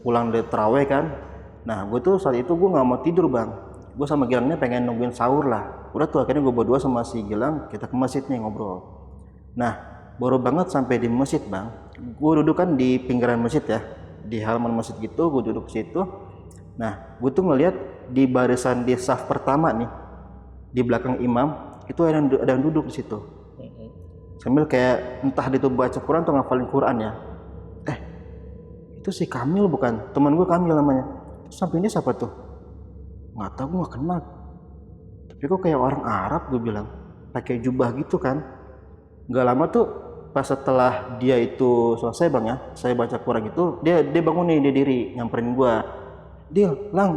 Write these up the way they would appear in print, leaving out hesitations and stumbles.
pulang dari terawih kan. Nah gue tuh saat itu gue nggak mau tidur bang, gue sama Gilangnya pengen nungguin sahur lah. Udah tuh akhirnya gue berdua sama si Gilang kita ke masjid nih ngobrol. Nah baru banget sampai di masjid bang, gue duduk kan di pinggiran masjid ya, di halaman masjid gitu, gue duduk di situ. Nah gue tuh ngeliat di barisan di saf pertama nih, di belakang imam itu ada yang duduk di situ sambil kayak entah dia tuh baca Quran atau ngafalin Quran ya. Itu si Kamil bukan, teman gue Kamil namanya. Terus sampingnya siapa tuh? Nggak tahu, gue nggak kenal. Tapi kok kayak orang Arab, gue bilang, pakai jubah gitu kan. Nggak lama tuh pas setelah dia itu selesai bang ya, saya baca Quran gitu, dia bangun nih, dia diri nyamperin gue. Dia, Lang,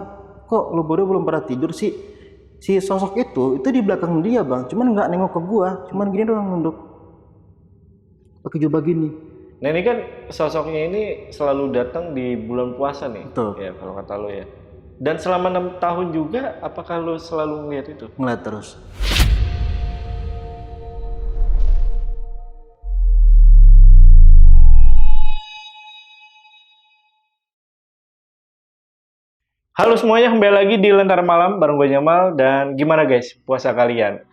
kok lu berdua belum pada tidur sih? Si sosok itu di belakang dia bang, cuman nggak nengok ke gue, cuman gini doang nunduk, pakai jubah gini. Nah ini kan sosoknya ini selalu datang di bulan puasa nih. Betul. Ya kalau kata lo ya. Dan selama 6 tahun juga, apakah lo selalu melihat itu? Ngeliat terus. Halo semuanya, kembali lagi di Lentera Malam bareng gue Jamal. Dan gimana guys puasa kalian?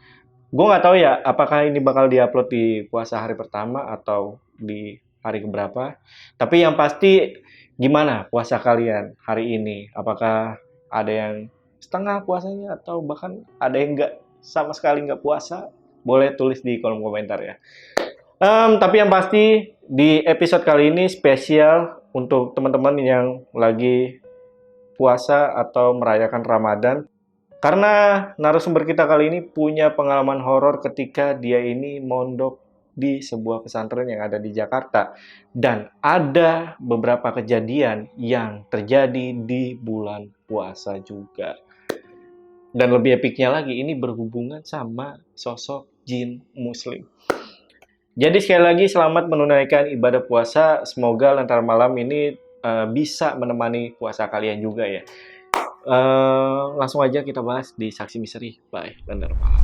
Gue nggak tahu ya apakah ini bakal diupload di puasa hari pertama atau di hari keberapa. Tapi yang pasti gimana puasa kalian hari ini? Apakah ada yang setengah puasanya atau bahkan ada yang nggak sama sekali nggak puasa? Boleh tulis di kolom komentar ya. Tapi yang pasti di episode kali ini spesial untuk teman-teman yang lagi puasa atau merayakan Ramadan. Karena narasumber kita kali ini punya pengalaman horor ketika dia ini mondok di sebuah pesantren yang ada di Jakarta. Dan ada beberapa kejadian yang terjadi di bulan puasa juga. Dan lebih epicnya lagi, ini berhubungan sama sosok jin muslim. Jadi sekali lagi selamat menunaikan ibadah puasa. Semoga Lentera Malam ini bisa menemani puasa kalian juga ya. Langsung aja kita bahas di Saksi Misteri by Lentera Malam.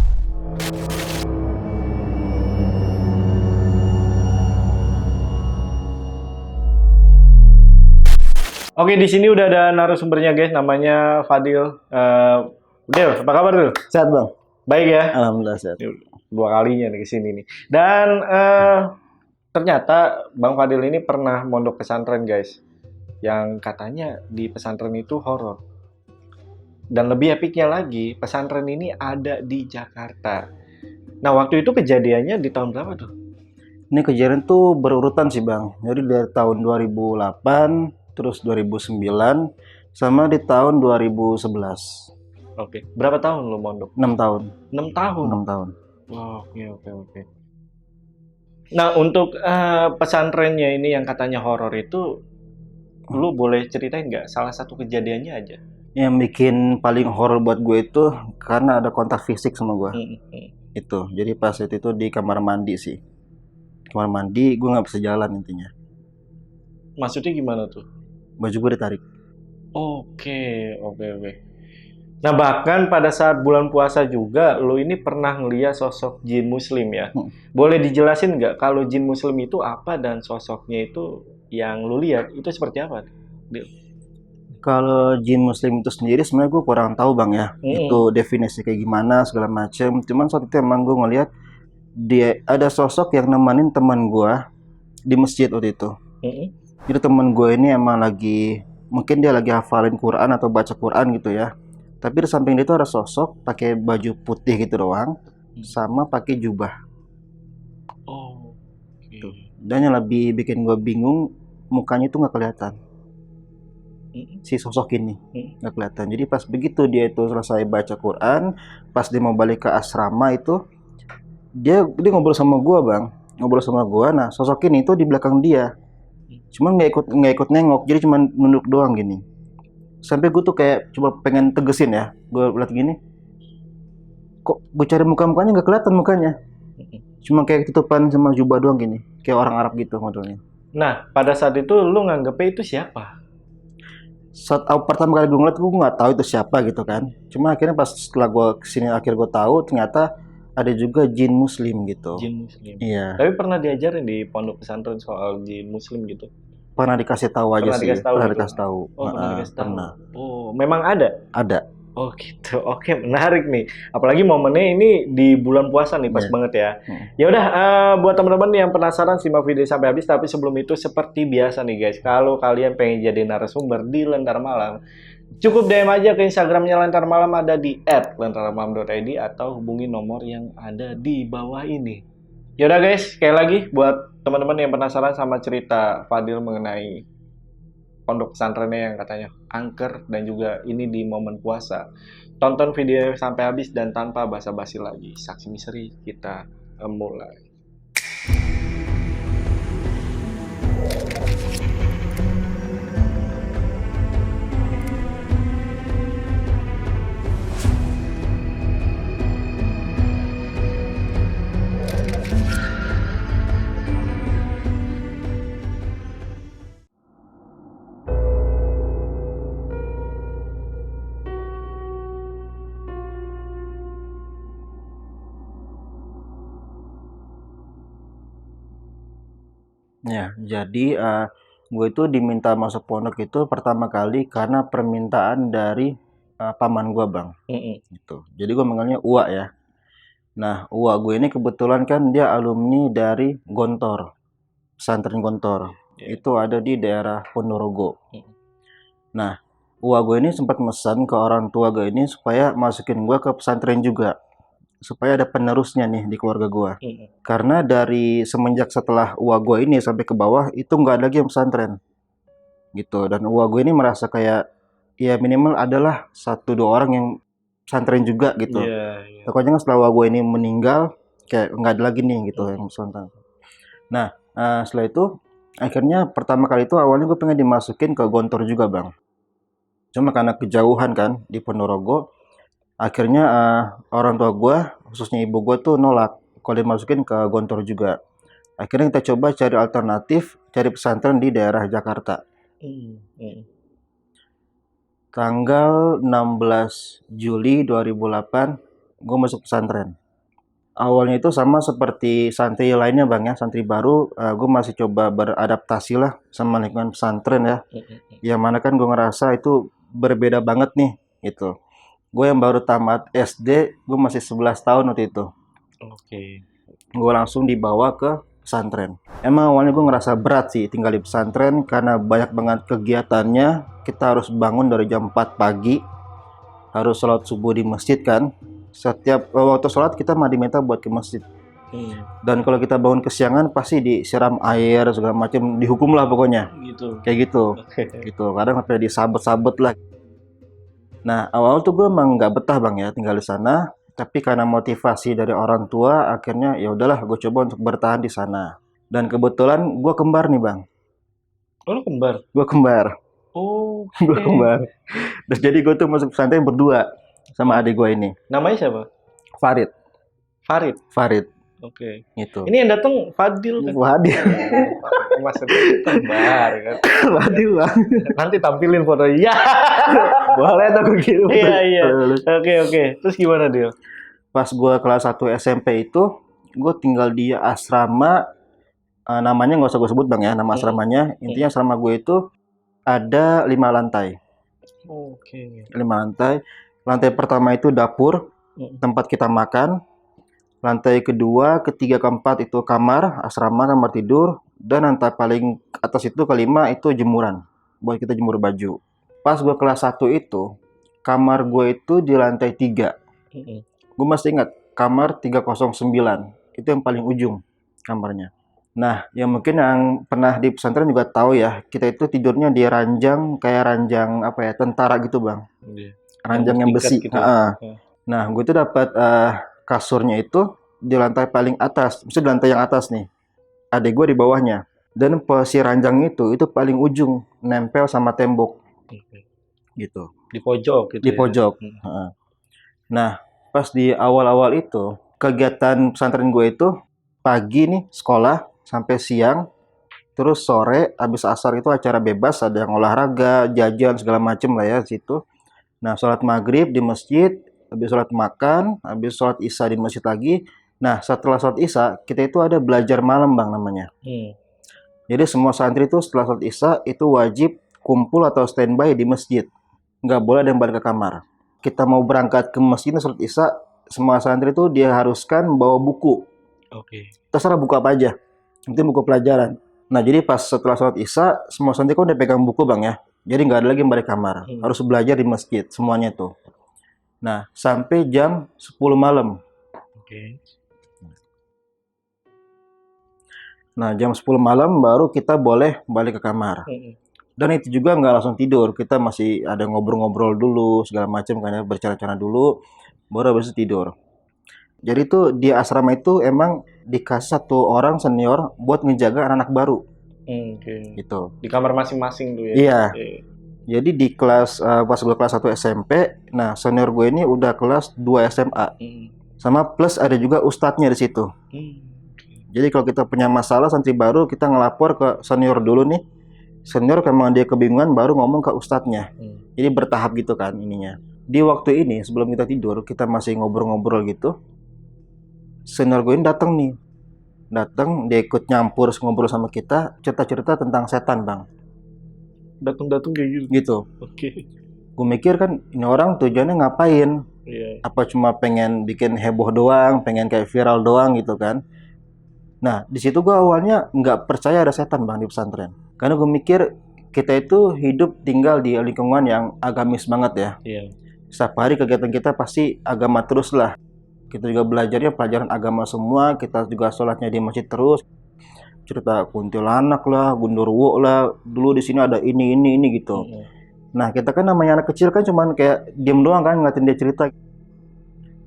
Oke, di sini udah ada narasumbernya guys, namanya Fadil. Del, apa kabar Del? Sehat bang? Baik ya? Alhamdulillah sehat. 2 kalinya nih kesini nih. Dan ternyata Bang Fadil ini pernah mondok pesantren guys, yang katanya di pesantren itu horor. Dan lebih epicnya lagi, pesantren ini ada di Jakarta. Nah, waktu itu kejadiannya di tahun berapa tuh? Ini kejadian tuh berurutan sih bang. Jadi dari tahun 2008, terus 2009, sama di tahun 2011. Oke, berapa tahun lo mondok? 6 tahun. 6 tahun? 6 tahun. Oke. Nah, untuk pesantrennya ini yang katanya horor itu, lu boleh ceritain nggak salah satu kejadiannya aja? Yang bikin paling horor buat gue itu karena ada kontak fisik sama gue. Itu, jadi pas itu di kamar mandi sih. Kamar mandi, gue nggak bisa jalan intinya. Maksudnya gimana tuh? Baju gue ditarik. Oke. Nah, bahkan pada saat bulan puasa juga, lo ini pernah ngeliat sosok jin muslim ya? Boleh dijelasin nggak kalau jin muslim itu apa dan sosoknya itu yang lo lihat itu seperti apa? Kalau jin muslim itu sendiri sebenarnya gue kurang tahu bang ya. Itu definisi kayak gimana segala macem. Cuman saat itu emang gue ngeliat dia ada sosok yang nemenin teman gue di masjid waktu itu. Jadi teman gue ini emang mungkin dia lagi hafalin Quran atau baca Quran gitu ya. Tapi di samping dia itu ada sosok pakai baju putih gitu doang, sama pakai jubah. Dan yang lebih bikin gue bingung, mukanya itu nggak kelihatan. Si sosok ini nggak kelihatan. Jadi pas begitu dia itu selesai baca Quran, pas dia mau balik ke asrama itu, dia ngobrol sama gue bang, Nah sosok ini itu di belakang dia, cuman nggak ikut nengok, jadi cuman nunduk doang gini. Sampai gue tuh kayak coba pengen tegesin ya, gue liat gini, kok gue cari mukanya nggak kelihatan mukanya, cuma kayak tutupan sama jubah doang gini, kayak orang Arab gitu modelnya. Nah pada saat itu lu nganggepnya itu siapa? Saat pertama kali gue ngeliat, gue nggak tahu itu siapa gitu kan. Cuma akhirnya pas setelah gue kesini akhir gue tahu ternyata ada juga jin muslim gitu. Jin muslim. Iya. Tapi pernah diajarin di pondok pesantren soal jin muslim gitu? Pernah dikasih tahu aja Pernah sih, dikasih tahu pernah gitu? dikasih tahu. Oh, pernah dikasih tahu. Pernah. Oh, memang ada? Ada. Oh gitu, oke menarik nih. Apalagi momennya ini di bulan puasa nih, pas Iya. banget ya. Ya udah, buat teman-teman yang penasaran simak video sampai habis. Tapi sebelum itu seperti biasa nih guys, kalau kalian pengen jadi narasumber di Lentar Malam, cukup DM aja ke Instagramnya Lentar Malam, ada di @lentarmalam.id atau hubungi nomor yang ada di bawah ini. Ya udah guys, sekali lagi buat teman-teman yang penasaran sama cerita Fadil mengenai pondok pesantrennya yang katanya angker dan juga ini di momen puasa. Tonton video sampai habis dan tanpa basa-basi lagi. Saksi misteri kita mulai. Ya, jadi gue itu diminta masuk pondok itu pertama kali karena permintaan dari paman gue bang. Gitu. Jadi gue manggilnya Uwa ya. Nah, Uwa gue ini kebetulan kan dia alumni dari Gontor, pesantren Gontor. Itu ada di daerah Ponorogo. Nah, Uwa gue ini sempat mesan ke orang tua gue ini supaya masukin gue ke pesantren juga. Supaya ada penerusnya nih di keluarga gue. Karena dari semenjak setelah Uwa gue ini sampai ke bawah, itu nggak ada lagi yang pesantren. Gitu. Dan Uwa gue ini merasa kayak, ya minimal adalah 1-2 orang yang pesantren juga gitu. Pokoknya setelah Uwa gue ini meninggal, kayak nggak ada lagi nih gitu yang pesantren. Nah, setelah itu, akhirnya pertama kali itu awalnya gue pengen dimasukin ke Gontor juga bang. Cuma karena kejauhan kan di Ponorogo, akhirnya orang tua gue, khususnya ibu gue tuh nolak kalau dimasukin ke Gontor juga. Akhirnya kita coba cari alternatif, cari pesantren di daerah Jakarta. Tanggal 16 Juli 2008, gue masuk pesantren. Awalnya itu sama seperti santri lainnya bang ya, santri baru, gue masih coba beradaptasi lah sama lingkungan pesantren ya. Yang mana kan gue ngerasa itu berbeda banget nih, gitu. Gue yang baru tamat SD, gue masih 11 tahun waktu itu. Gue langsung dibawa ke pesantren. Emang awalnya gue ngerasa berat sih tinggal di pesantren karena banyak banget kegiatannya. Kita harus bangun dari jam 4 pagi, harus sholat subuh di masjid kan. Setiap waktu sholat kita mah diminta buat ke masjid. Dan kalau kita bangun kesiangan pasti disiram air segala macam, dihukum lah pokoknya. Kayak gitu. Gitu. Kadang sampai disabet-sabet lah. Nah, awal tuh gue emang nggak betah bang ya tinggal di sana. Tapi karena motivasi dari orang tua, akhirnya ya udahlah gue coba untuk bertahan di sana. Dan kebetulan gue kembar nih bang. Oh, lu kembar? Gue kembar. Oh, Gue kembar. Terus jadi gue tuh masuk pesantren berdua sama adik gue ini. Namanya siapa? Farid. Farid. Oke. Gitu. Ini yang datang Fadil kan? Fadil. Maksudnya kembar kan? Fadil bang. Nanti tampilin fotonya. Ya. Boleh tuh gue kirim. Iya. Oke. Terus gimana dia? Pas gue kelas 1 SMP itu, gue tinggal di asrama, namanya nggak usah gue sebut bang ya, nama asramanya. Intinya asrama gue itu ada 5 lantai. 5 lantai. Lantai pertama itu dapur, tempat kita makan. Lantai kedua, ketiga, keempat itu kamar, asrama, kamar tidur. Dan lantai paling atas itu kelima itu jemuran, buat kita jemur baju. Pas gue kelas 1 itu, kamar gue itu di lantai 3. Gue masih ingat, kamar 309. Itu yang paling ujung kamarnya. Nah, yang mungkin yang pernah di pesantren juga tahu ya, kita itu tidurnya di ranjang, kayak ranjang apa ya, tentara gitu bang. Ranjang yang besi. Gitu. Nah, gue tuh dapat kasurnya itu di lantai paling atas, maksudnya di lantai yang atas nih. Adik gue di bawahnya. Dan posisi ranjang itu paling ujung, nempel sama tembok. Gitu. Di pojok gitu. Di pojok. Nah, pas di awal-awal itu, kegiatan pesantren gue itu pagi nih sekolah sampai siang, terus sore habis asar itu acara bebas, ada yang olahraga, jajan segala macem lah ya di situ. Nah, sholat maghrib di masjid, habis sholat makan, habis sholat isya di masjid lagi. Nah, setelah sholat isya kita itu ada belajar malam bang namanya. Jadi semua santri itu setelah sholat isya itu wajib kumpul atau standby di masjid. Nggak boleh ada yang balik ke kamar. Kita mau berangkat ke masjid sholat isya, semua santri itu dia haruskan bawa buku. Oke. Terserah buku apa aja. Nanti buku pelajaran. Nah, jadi pas setelah sholat isya, semua santri kan udah pegang buku bang ya. Jadi nggak ada lagi yang balik kamar. Harus belajar di masjid semuanya tuh. Nah, sampai jam 10 malam. Oke. Nah, jam 10 malam baru kita boleh balik ke kamar. Dan itu juga nggak langsung tidur. Kita masih ada ngobrol-ngobrol dulu, segala macam, kan ya, bercanda-canda dulu, baru habis itu tidur. Jadi tuh di asrama itu emang dikasih satu orang senior buat ngejaga anak-anak baru. Oke. Gitu. Di kamar masing-masing tuh ya? Iya. Jadi di kelas, pas gue kelas 1 SMP, nah senior gue ini udah kelas 2 SMA. Sama plus ada juga ustadznya di situ. Jadi kalau kita punya masalah santri baru, kita ngelapor ke senior dulu nih. Senior kalau dia kebingungan baru ngomong ke ustadznya. Jadi bertahap gitu kan ininya. Di waktu ini sebelum kita tidur, kita masih ngobrol-ngobrol gitu. Senior gue ini datang nih. Datang, dia ikut nyampur ngobrol sama kita, cerita-cerita tentang setan, Bang. Datang-datang kayak gitu? Gitu. Oke. Gue mikir kan, ini orang tujuannya ngapain? Apa cuma pengen bikin heboh doang, pengen kayak viral doang gitu kan? Nah, di situ gue awalnya nggak percaya ada setan bang di pesantren. Karena gue mikir kita itu hidup tinggal di lingkungan yang agamis banget ya. Setiap hari kegiatan kita pasti agama terus lah. Kita juga belajarnya pelajaran agama semua. Kita juga sholatnya di masjid terus. Cerita kuntilanak lah, gundurwo lah. Dulu di sini ada ini gitu. Nah, kita kan namanya anak kecil kan cuman kayak diem doang kan ngeliatin dia cerita.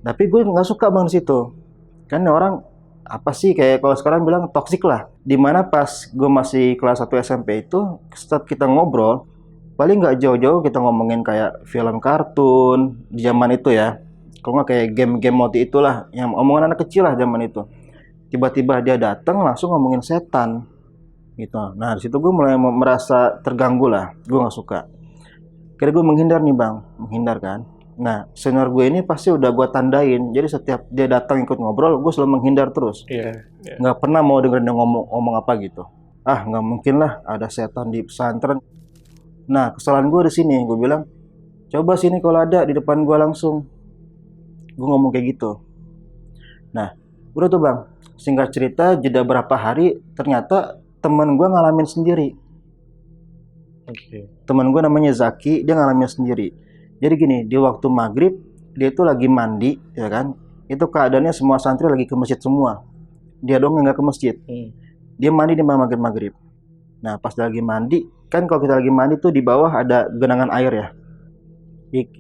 Tapi gue nggak suka bang di situ. Kan orang apa sih kayak kalau sekarang bilang toksik lah. Dimana pas gue masih kelas 1 SMP itu, setiap kita ngobrol, paling nggak jauh-jauh kita ngomongin kayak film kartun di zaman itu ya. Kalau nggak kayak game-game mode itulah, yang omongan anak kecil lah zaman itu. Tiba-tiba dia datang langsung ngomongin setan, gitu. Nah di situ gue mulai merasa terganggu lah, gue nggak suka. Kira gue menghindar nih bang, menghindar kan. Nah, senior gue ini pasti udah gue tandain. Jadi setiap dia datang ikut ngobrol, gue selalu menghindar terus. Nggak pernah mau dengerin dia ngomong apa gitu. Ah, nggak mungkin lah ada setan di pesantren. Nah, kesalahan gue di sini. Gue bilang, coba sini kalau ada di depan gue langsung. Gue ngomong kayak gitu. Nah, udah tuh bang. Singkat cerita, jeda berapa hari, ternyata teman gue ngalamin sendiri. Teman gue namanya Zaki, dia ngalamin sendiri. Jadi gini, di waktu maghrib, dia itu lagi mandi, ya kan? Itu keadaannya semua santri lagi ke masjid semua. Dia dong nggak ke masjid. Dia mandi di maghrib. Nah, pas lagi mandi, kan kalau kita lagi mandi tuh di bawah ada genangan air ya.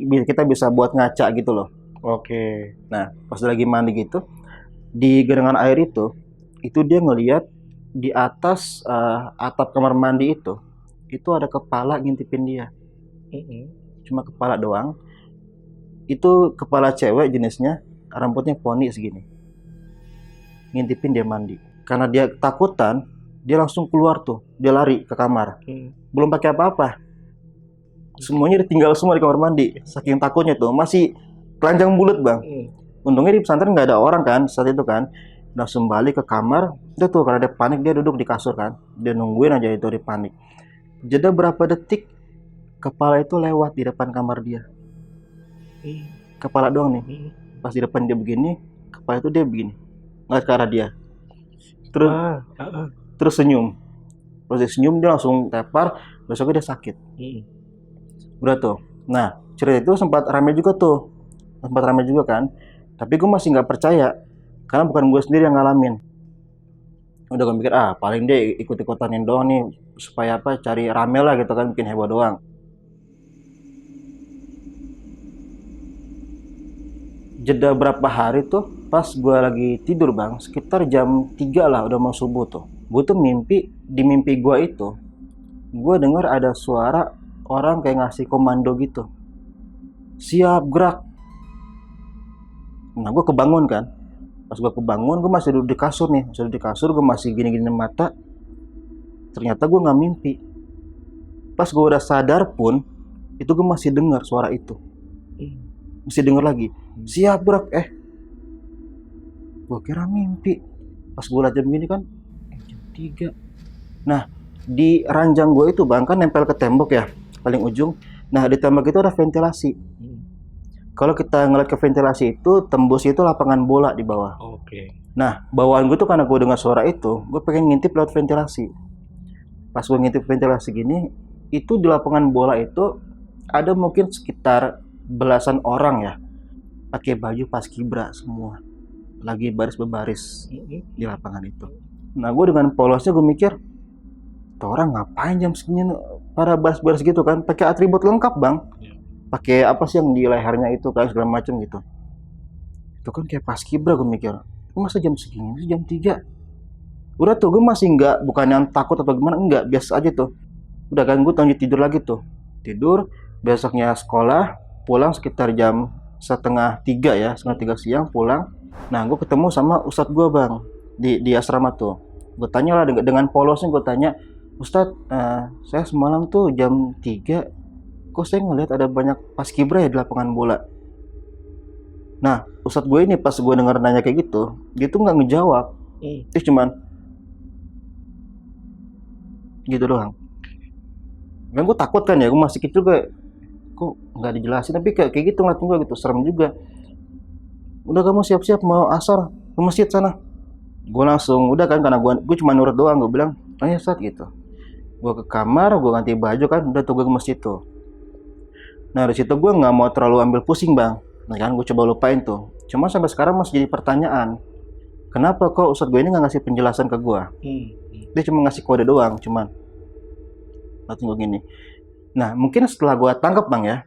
Kita bisa buat ngaca gitu loh. Nah, pas lagi mandi gitu, di genangan air itu dia ngelihat di atas atap kamar mandi itu ada kepala ngintipin dia. Cuma kepala doang. Itu kepala cewek jenisnya, rambutnya poni segini. Ngintipin dia mandi. Karena dia ketakutan, dia langsung keluar tuh. Dia lari ke kamar. Belum pakai apa-apa. Semuanya ditinggal semua di kamar mandi. Saking takutnya tuh, masih telanjang bulat bang. Untungnya di pesantren nggak ada orang kan saat itu kan. Langsung balik ke kamar. Udah tuh, karena dia panik, dia duduk di kasur kan. Dia nungguin aja itu, dia panik. Jeda berapa detik, kepala itu lewat di depan kamar dia. Kepala doang nih. Pas di depan dia begini, kepala itu dia begini, ngeliat ke arah dia. Terus senyum. Terus dia senyum, dia langsung tepar. Besoknya dia sakit. Udah tuh. Nah, cerita itu sempat ramai juga tuh. Sempat ramai juga kan. Tapi gue masih nggak percaya. Karena bukan gue sendiri yang ngalamin. Udah gue mikir, paling dia ikut-ikutanin doang nih. Supaya apa, cari rame lah gitu kan, bikin heboh doang. Jeda berapa hari tuh, pas gue lagi tidur bang, sekitar jam 3 lah, udah mau subuh tuh. Gue tuh di mimpi gue itu, gue dengar ada suara orang kayak ngasih komando gitu. Siap, gerak. Nah gue kebangun kan. Pas gue kebangun, gue masih duduk di kasur nih. Masih duduk di kasur, gue masih gini-gini mata. Ternyata gue gak mimpi. Pas gue udah sadar pun, itu gue masih dengar suara itu. Masih denger lagi, siap gerak. Gue kira mimpi. Pas gue liat jam gini kan, jam 3. Nah, di ranjang gue itu bang, kan nempel ke tembok ya, paling ujung. Nah, di tembok itu ada ventilasi. Kalau kita ngeliat ke ventilasi itu, tembus itu lapangan bola di bawah. Oke. Nah, bawaan gue tuh karena gue dengar suara itu, gue pengen ngintip lewat ventilasi. Pas gue ngintip ventilasi gini, itu di lapangan bola itu ada mungkin sekitar belasan orang ya, pakai baju paskibra semua, lagi baris berbaris di lapangan itu. Nah, gue dengan polosnya gue mikir, tuh orang ngapain jam segini pada baris-baris gitu kan, pakai atribut lengkap bang, pakai apa sih yang di lehernya itu kan segala macam gitu. Itu kan kayak paskibra, gue mikir, masa jam segini sih, jam 3. Udah tuh gue masih nggak, bukan yang takut atau gimana, enggak, biasa aja tuh. Udah kan gue lanjut tidur lagi tuh, tidur. Besoknya sekolah, pulang sekitar jam setengah 3 ya, setengah 3 siang pulang. Nah, gue ketemu sama ustadz gue bang, di asrama tuh. Gue tanya lah dengan polosnya, gue tanya, Ustadz, saya semalam tuh jam 3, kok saya ngeliat ada banyak paskibra ya di lapangan bola. Nah, ustadz gue ini pas gue denger nanya kayak gitu, dia tuh nggak ngejawab. Dia cuman gitu doang. Dan gue takut kan ya, gue masih kecil gue, kok nggak dijelasin, tapi kayak gitu ngeliat gue gitu, serem juga. Udah kamu siap-siap mau asar ke masjid sana. Gue langsung, udah kan, karena gue cuma nurut doang, gue bilang, ayo Ustadz gitu. Gue ke kamar, gue ganti baju kan, udah tuh gue ke masjid tuh. Nah dari situ gue nggak mau terlalu ambil pusing bang. Nah kan gue coba lupain tuh. Cuma sampai sekarang masih jadi pertanyaan. Kenapa kok Ustadz gue ini nggak ngasih penjelasan ke gue? Dia cuma ngasih kode doang, cuman. Nah tunggu gini. Nah mungkin setelah gue tangkap bang ya,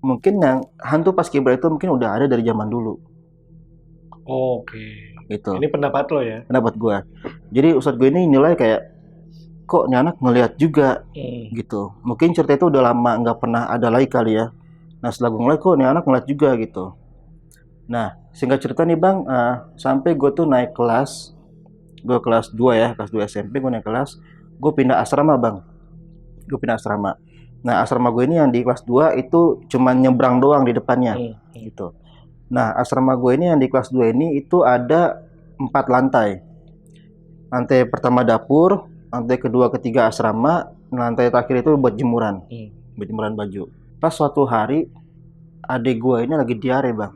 mungkin yang hantu paskibra itu mungkin udah ada dari zaman dulu. Oke. Gitu. Ini pendapat lo ya? Pendapat gue. Jadi Ustadz gue ini nilai kayak, kok nih anak ngelihat juga gitu. Mungkin cerita itu udah lama nggak pernah ada lagi kali ya. Nah setelah gue ngeliat, kok nih anak ngeliat juga gitu. Nah singkat cerita nih bang, sampai gue tuh naik kelas, gue kelas 2 ya, kelas 2 SMP gue naik kelas, gue pindah asrama bang. Gue pindah asrama. Nah asrama gue ini yang di kelas 2 itu cuman nyebrang doang di depannya gitu. Nah asrama gue ini yang di kelas 2 ini itu ada 4 lantai. Lantai pertama dapur, lantai kedua ketiga asrama, lantai terakhir itu buat jemuran, buat jemuran baju. Pas suatu hari adik gue ini lagi diare bang.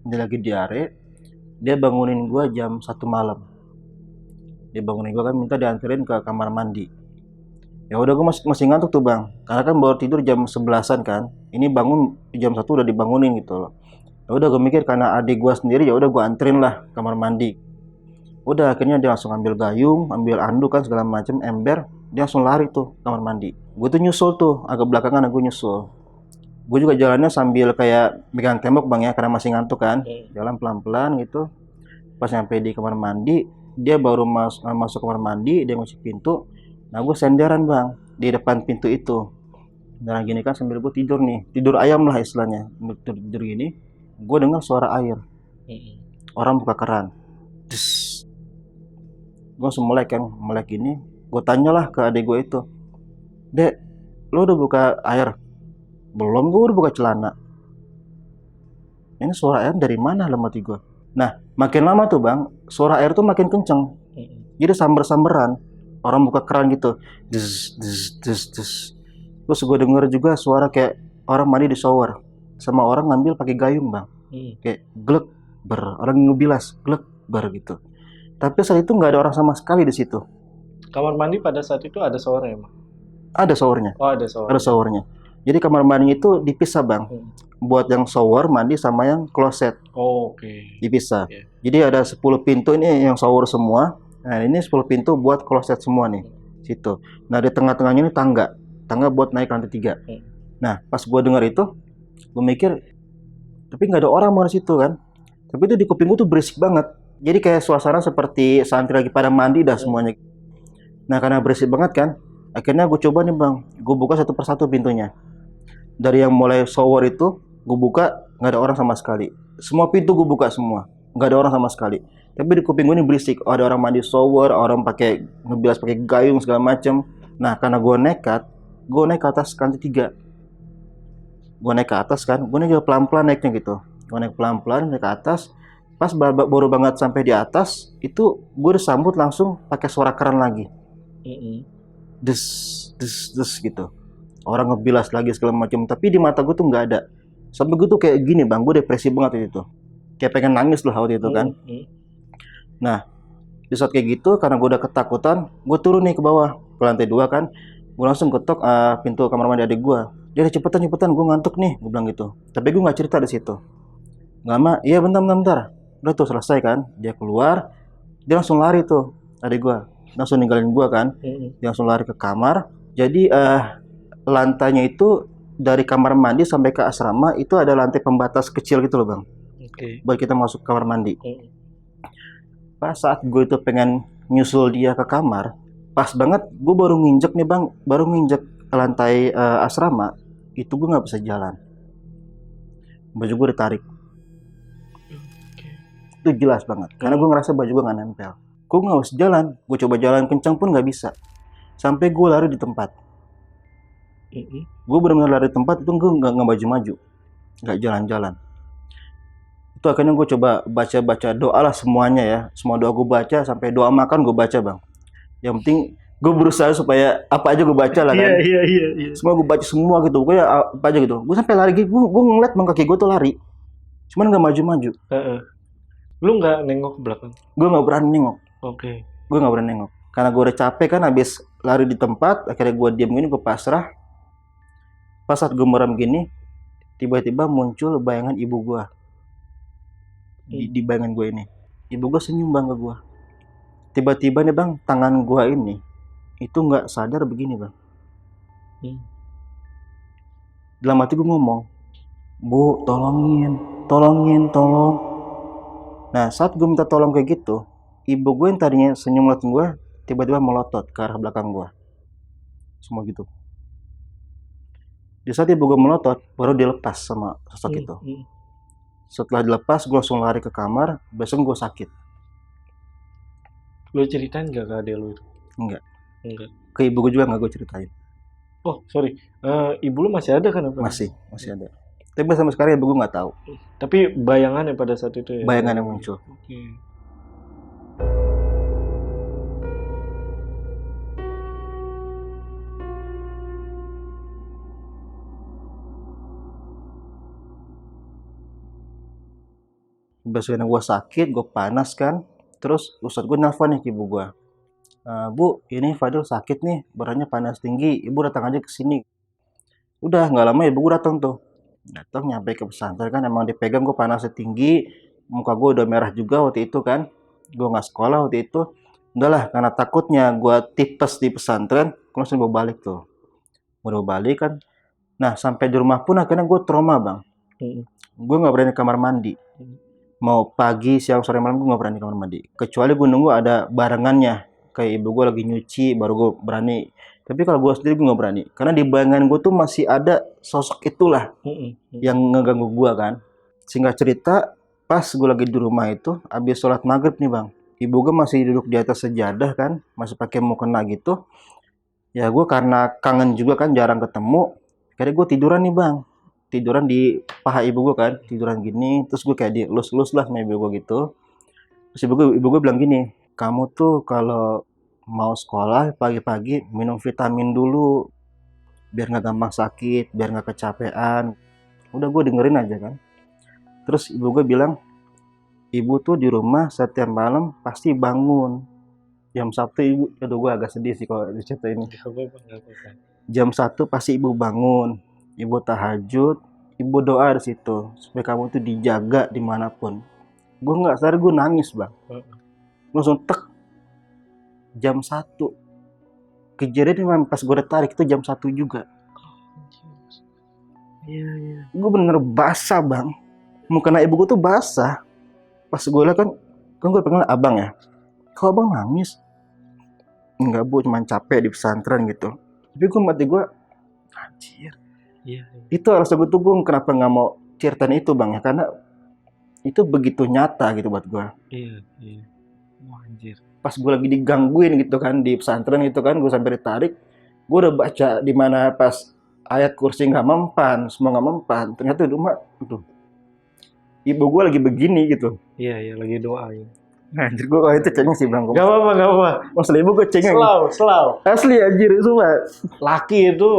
Dia lagi diare, dia bangunin gue jam 1 malam. Dia bangunin gue kan, minta dianterin ke kamar mandi. Ya udah gue masih ngantuk tuh bang, karena kan baru tidur jam 11-an kan. Ini bangun jam 1 udah dibangunin gitu loh. Ya udah gue mikir karena adik gue sendiri, ya udah gue anterin lah kamar mandi. Udah akhirnya dia langsung ambil gayung, ambil anduk kan segala macam, ember, dia langsung lari tuh kamar mandi. Gue tuh nyusul tuh, agak belakangan gue nyusul. Gue juga jalannya sambil kayak megang tembok bang ya, karena masih ngantuk kan. Jalan pelan-pelan gitu. Pas nyampe di kamar mandi, dia baru masuk kamar mandi, dia ngunci pintu. Nah gue senderan bang, di depan pintu itu. Dan gini kan sambil gue tidur nih, tidur ayam lah istilahnya. Tidur gini, gue dengar suara air. Orang buka keran. Des. Gue langsung melek kan, melek gini. Gue tanyalah ke adik gue itu, Dek, lo udah buka air? Belum, gue udah buka celana. Ini suara air dari mana dalam hati gue? Nah, makin lama tuh bang, suara air tuh makin kenceng. Jadi samber-samberan, orang buka keran gitu. Des, des, des, des. Terus gue denger juga suara kayak orang mandi di shower, sama orang ngambil pakai gayung bang. Kayak glek ber, orang ngebilas glek ber gitu. Tapi saat itu nggak ada orang sama sekali di situ. Kamar mandi pada saat itu ada showernya emang? Ada showernya. Oh ada shower. Ada showernya. Jadi kamar mandi itu dipisah bang. Buat yang shower mandi sama yang kloset. Oke. Dipisah. Jadi ada 10 pintu ini yang shower semua. Nah ini 10 pintu buat kloset semua nih. Situ. Nah di tengah-tengahnya ini tangga. Tangga buat naik lantai 3. Nah pas gue dengar itu, gue mikir, tapi nggak ada orang mau di situ kan. Tapi itu di kuping gue tuh berisik banget. Jadi kayak suasana seperti santri lagi pada mandi dah semuanya. Nah karena berisik banget kan, akhirnya gue coba nih bang, gue buka satu persatu pintunya. Dari yang mulai shower itu, gue buka, nggak ada orang sama sekali. Semua pintu gue buka semua, nggak ada orang sama sekali. Tapi di kuping gue ini berisik, ada orang mandi shower, orang pakai ngebilas pakai gayung segala macem. Nah karena gue nekat, gue naik ke atas lantai 3. Gue naik ke atas kan, gue naik pelan-pelan naiknya gitu. Gue naik pelan-pelan naik ke atas. baru banget sampai di atas, itu gue disambut langsung pakai suara keren lagi. Des, des, des gitu. Orang ngebilas lagi segala macam, tapi di mata gue tuh nggak ada. Sampai gue tuh kayak gini bang, gue depresi banget itu. Kayak pengen nangis lah waktu itu kan. Nah, di saat kayak gitu, karena gue udah ketakutan, gue turun nih ke bawah, ke lantai 2 kan. Gue langsung ketok pintu kamar mandi adik gue. Dia udah cepetan, gue ngantuk nih, gue bilang gitu. Tapi gue nggak cerita di situ. Nggak lama, iya bentar. Udah tuh selesai kan, dia keluar, dia langsung lari tuh, adik gue. Langsung ninggalin gue kan, dia langsung lari ke kamar. Jadi lantainya itu dari kamar mandi sampai ke asrama itu ada lantai pembatas kecil gitu loh bang. Buat kita masuk kamar mandi. Pas saat gue itu pengen nyusul dia ke kamar, pas banget gue baru nginjek nih bang, baru nginjek ke lantai asrama, itu gue nggak bisa jalan. Baju gue ditarik. Itu jelas banget, karena gue ngerasa baju gue nggak nempel. Gue nggak bisa jalan, gue coba jalan kencang pun nggak bisa. Sampai gue lari di tempat. Gue benar-benar lari di tempat, itu gue nggak maju-maju, nggak jalan-jalan. Itu akhirnya gue coba baca doa lah semuanya ya, semua doa gue baca, sampai doa makan gue baca bang. Yang penting gue berusaha supaya apa aja gue baca lah kan. Iya. Semua gue baca semua gitu, gue ya apa aja gitu. Gue sampai lari, gue ngeliat bang kaki gue tuh lari, cuman nggak maju-maju. Lu nggak nengok ke belakang? Gue nggak berani nengok. Gue nggak berani nengok, karena gue udah capek kan, habis lari di tempat. Akhirnya gue diam gini, gue pasrah. Pas saat gue merem gini, tiba-tiba muncul bayangan ibu gue. Di bayangan gue ini, ibu gue senyum bang ke gue. Tiba-tiba nih bang, tangan gue ini itu nggak sadar begini bang. Dalam hati gue ngomong, Bu, tolong. Nah, saat gue minta tolong kayak gitu, ibu gue yang tadinya senyum ngeliatin gue, tiba-tiba melotot ke arah belakang gue. Semua gitu. Di saat ibu gue melotot, baru dilepas sama sosok itu. Setelah dilepas, gue langsung lari ke kamar. Besok gue sakit. Lu ceritain nggak ke adek lu itu? Enggak. Ke ibu gue juga nggak gue ceritain. Oh, sorry. Ibu lu masih ada kan? Masih ada. Tapi sampai sekarang ibu gue nggak tahu. Tapi bayangannya pada saat itu ya? Bayangan yang muncul. Besoknya gue sakit, gue panas kan. Terus ustadz gue nelfon nih ke ibu gue. Bu, ini Fadil sakit nih, badannya panas tinggi. Ibu datang aja ke sini. Udah nggak lama ibu gue datang tuh. Datang nyampe ke pesantren kan, emang dipegang gue panasnya tinggi. Muka gue udah merah juga waktu itu kan. Gue nggak sekolah waktu itu. Udahlah, karena takutnya gue tipes di pesantren, gue langsung bawa balik tuh. Bawa balik kan. Nah, sampai di rumah pun akhirnya gue trauma bang. Gue nggak berani kamar mandi. Mau pagi, siang, sore, malam gue nggak berani kamar mandi. Kecuali gue nunggu ada barengannya. Kayak ibu gue lagi nyuci, baru gue berani. Tapi kalau gue sendiri gue nggak berani. Karena di bayangan gue tuh masih ada sosok itulah yang ngeganggu gue kan. Singkat cerita, pas gue lagi di rumah itu, habis sholat maghrib nih bang. Ibu gue masih duduk di atas sejadah kan, masih pakai mukena gitu. Ya gue karena kangen juga kan, jarang ketemu. Akhirnya gue tiduran nih bang. Tiduran di paha ibu gue kan, tiduran gini. Terus gue kayak dielus-elus lah sama ibu gue gitu. Terus ibu gue bilang gini, kamu tuh kalau mau sekolah pagi-pagi minum vitamin dulu, biar nggak gampang sakit, biar nggak kecapean. Udah gue dengerin aja kan. Terus ibu gue bilang, ibu tuh di rumah setiap malam pasti bangun jam 1 ibu. Aduh, gue agak sedih sih kalau cerita ini. Jam 1 pasti ibu bangun, ibu tahajud, ibu doa di situ supaya kamu tuh dijaga dimanapun. Gue nggak sadar, gue nangis bang. Langsung tek. Jam 1. Kejadian pas gue tarik itu jam 1 juga. Iya. Gue bener basah bang. Mukena ibu gue tuh basah. Pas gue liat kan gue pengen abang ya. Kok abang nangis? Enggak bu, cuma capek di pesantren gitu. Tapi gue mati gue, anjir. Iya. Itu alasan gue tuh, gue kenapa nggak mau ceritain itu bang ya, karena itu begitu nyata gitu buat gue. Iya. Wah, anjir. Pas gue lagi digangguin gitu kan di pesantren gitu kan, gue sampai ditarik. Gue udah baca di mana pas ayat kursi nggak mempan, semua nggak mempan. Ternyata di rumah, aduh, ibu gue lagi begini gitu. Iya, lagi doain. Anjir, gue kalau itu cengeng sih bang. Gak apa-apa. Masalah ibu gue cengeng. Slow. Asli anjir, sumpah. Laki itu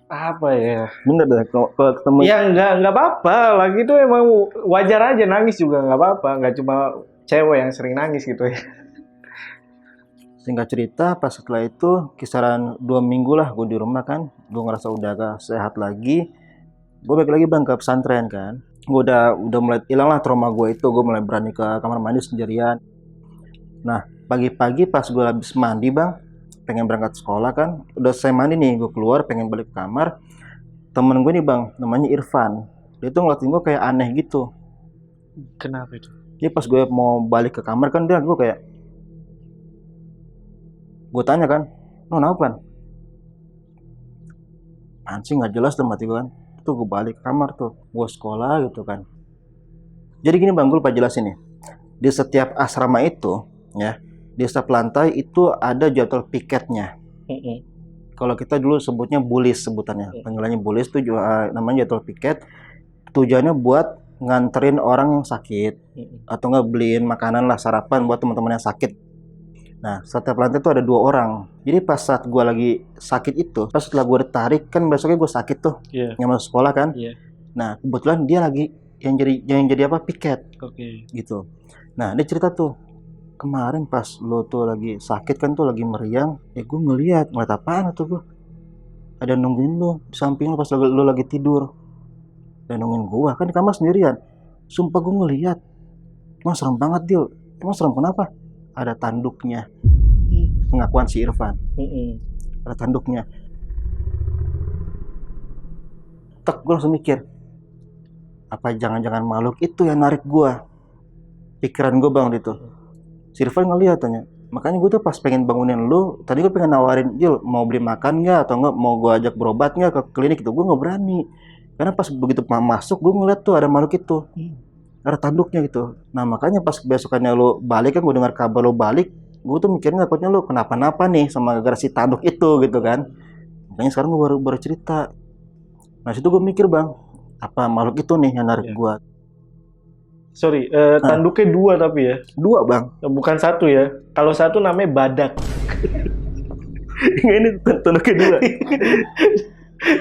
apa ya? Bener dah, kalau ketemu. Ya nggak apa-apa. Laki itu emang wajar aja nangis juga nggak apa-apa. Nggak cuma cewek yang sering nangis gitu ya. Singkat cerita, pas setelah itu kisaran 2 minggu lah gue di rumah kan. Gue ngerasa udah agak sehat lagi. Gue balik lagi bang ke pesantren kan. Gue udah mulai hilang lah trauma gue itu. Gue mulai berani ke kamar mandi sendirian. Nah, pagi-pagi pas gue habis mandi bang, pengen berangkat sekolah kan. Udah saya mandi nih, gue keluar pengen balik ke kamar. Temen gue nih bang, namanya Irfan. Dia tuh ngeliatin gue kayak aneh gitu. Kenapa itu? Jadi pas gue mau balik ke kamar kan dia gue kayak, gue tanya kan, lo kenapa? Anjing nggak jelas tuh mati gue kan. Tuh gue balik ke kamar tuh, gue sekolah gitu kan. Jadi gini bang, gue lupa jelasin nih. Di setiap asrama itu, ya, di setiap lantai itu ada jadwal piketnya. Kalau kita dulu sebutnya bulis sebutannya, panggilannya bulis tuh juga namanya jadwal piket. Tujuannya buat nganterin orang yang sakit atau nggak beliin makanan lah sarapan buat teman-teman yang sakit. Nah, setiap lantai itu ada 2 orang. Jadi pas saat gue lagi sakit itu, pas setelah gue ditarik kan besoknya gue sakit tuh, nggak masuk sekolah kan. Nah, kebetulan dia lagi yang jadi apa piket, gitu. Nah, dia cerita tuh, kemarin pas lo tuh lagi sakit kan tuh lagi meriang, gue ngeliat apaan tuh gue. Ada nungguin lo di samping lo pas lo lagi tidur. Dan nungguin gue kan di kamar sendirian. Sumpah gue ngeliat, emang serem banget Dil. Emang serem kenapa? Ada tanduknya. Pengakuan si Irfan. Ada tanduknya. Tek, gue langsung mikir, apa jangan-jangan makhluk itu yang narik gue? Pikiran gue bang itu. Si Irfan ngeliat tanya. Makanya gue tuh pas pengen bangunin lu, tadi gue pengen nawarin, Jil mau beli makan nggak atau nggak mau gue ajak berobat nggak ke klinik itu, gue nggak berani. Karena pas begitu masuk gue ngeliat tuh ada makhluk itu. Ada tanduknya gitu. Nah makanya pas besokannya lo balik kan gue dengar kabar lo balik, gue tuh mikirnya takutnya lo kenapa-napa nih sama gara-gara si tanduk itu gitu kan. Makanya sekarang gue baru cerita. Nah situ gue mikir bang, apa makhluk itu nih yang narik gue. Sorry, tanduknya 2 tapi ya? 2 bang. Bukan 1 ya? Kalau 1 namanya badak. Ini tanduknya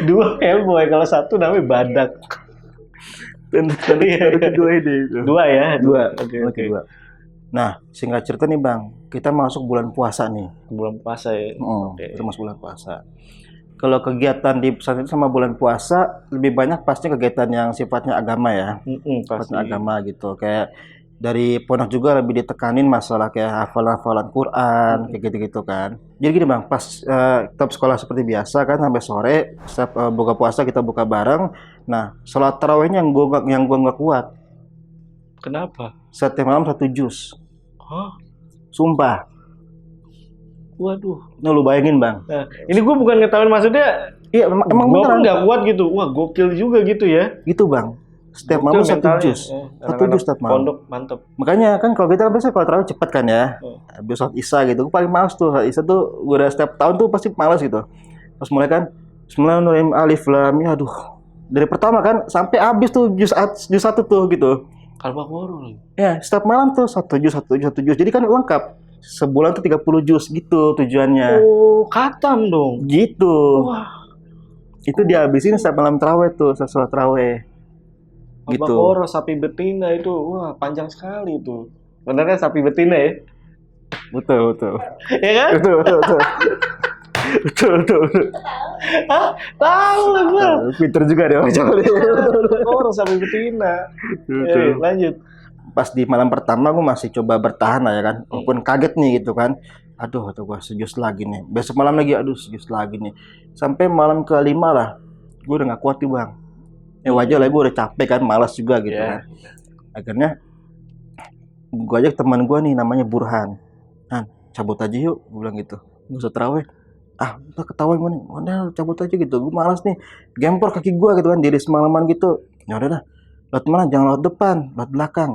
2. 2 hellboy, kalau 1 namanya badak. Tanduknya 2 ini. 2 ya? 2. Oke. 2. Nah, singkat cerita nih bang, kita masuk bulan puasa nih. Bulan puasa ya? Kita masuk bulan puasa. Kalau kegiatan di pesantren sama bulan puasa, lebih banyak pasti kegiatan yang sifatnya agama ya. Sifatnya agama gitu. Kayak dari pondok juga lebih ditekanin masalah kayak hafalan Quran, kayak gitu-gitu kan. Jadi gini bang, pas tetap sekolah seperti biasa kan sampai sore, setiap buka puasa kita buka bareng. Nah, sholat tarawihnya yang gua nggak kuat. Kenapa? Setiap malam 1 juz. Hah? Sumpah. Waduh. Nah, lu bayangin bang. Nah, ini gue bukan ngetawain maksudnya. Iya, emang Gue pun beneran. nggak kuat gitu. Wah, gokil juga gitu ya. Gitu bang. Setiap Gokil malam 1 mentalnya. juz. 1 juz setiap malam. Pondok mantep. Makanya kan kalau kita biasa kalau tarawih cepet kan ya. Habis sholat isya gitu. Gue paling males tuh. Sholat isya tuh gue udah setiap tahun tuh pasti males gitu. Pas mulai kan Bismillahirrahmanirrahim alif lam mim. Aduh. Dari pertama kan sampai habis tuh juz 1 tuh gitu. Al-Baqarah. Ya, setiap malam tuh 1 juz. Jadi kan lengkap. Sebulan tuh 30 juz gitu tujuannya. Oh, khatam dong. Gitu. Wah. Itu dihabisin setiap malam tarawih tuh, sholat tarawih. Gitu. Al-Baqarah, sapi betina itu. Wah, panjang sekali itu. Bener kan sapi betina ya? Betul. Ya kan? Betul. Hah? Tahu lah gua. Pinter juga deh. Al-Baqarah, sapi betina. Betul. Lanjut. Pas di malam pertama gue masih coba bertahan lah ya kan, walaupun kaget nih gitu kan. Aduh, atau gue sejus lagi nih. Besok malam lagi, aduh sejus lagi nih. Sampai malam ke-5 lah, gue udah nggak kuat tuh bang. Ya wajar lah, gue udah capek kan, malas juga gitu kan. Akhirnya gue ajak teman gue nih namanya Burhan. Nah, cabut aja yuk, gue bilang gitu. Gak usah terawih. Udah ketahuan gue nih, udah cabut aja gitu. Gue malas nih, gempor kaki gue gitu kan, diri semalaman gitu. Ya udah dah, lewat mana? Jangan lewat depan, lewat belakang.